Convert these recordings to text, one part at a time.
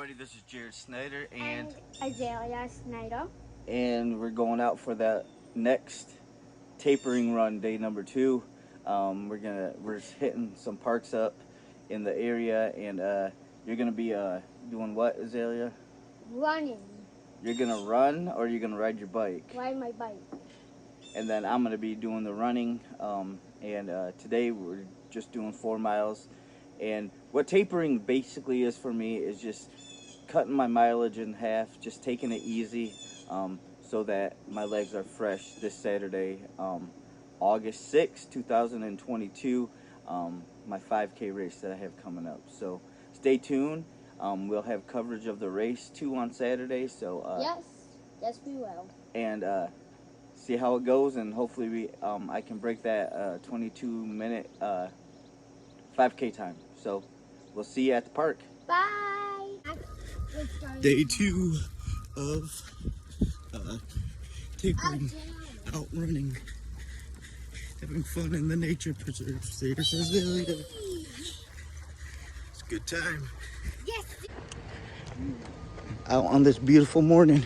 everybody, this is Jared Snyder and Azalea Snyder. And we're going out for that next tapering run, day number 2. We're hitting some parks up in the area, and you're gonna be doing what, Azalea? Running. You're gonna run, or you're gonna ride your bike? Ride my bike. And then I'm gonna be doing the running. Today we're just doing 4 miles. And what tapering basically is for me is just cutting my mileage in half, just taking it easy, so that my legs are fresh this Saturday, August 6th, 2022, my 5K race that I have coming up. So stay tuned. We'll have coverage of the race too on Saturday. So yes, we will. And see how it goes, and hopefully I can break that 22-minute 5K time. So we'll see you at the park. Bye. Day 2 of tapering, out running, having fun in the nature preserves. There's Azalea. It's a good time. Yes. Out on this beautiful morning,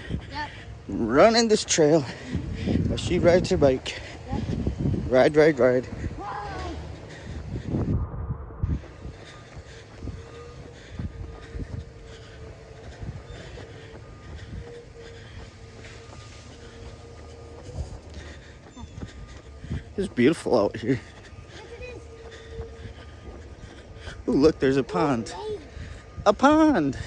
running this trail while she rides her bike. Ride, ride, ride. It's beautiful out here. Ooh, look, there's a pond. A pond!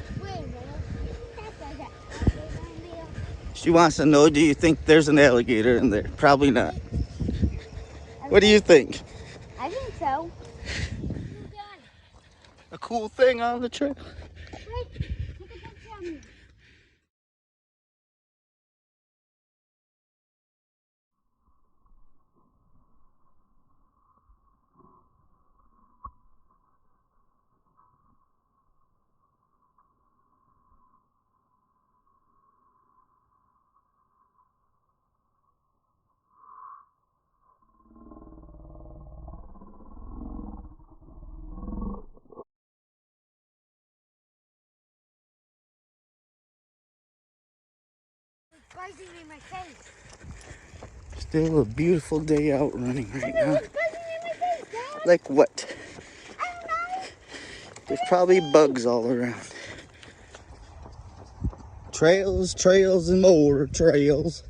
She wants to know, do you think there's an alligator in there? Probably not. What do you think? I think so. A cool thing on the trail. Buzzing in my face. Still a beautiful day out running right now. It's buzzing in my face, Dad. Like what? I don't know. There's probably bugs all around. Trails, trails, and more trails.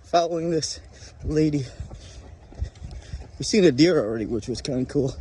Following this lady. We've seen a deer already, which was kind of cool.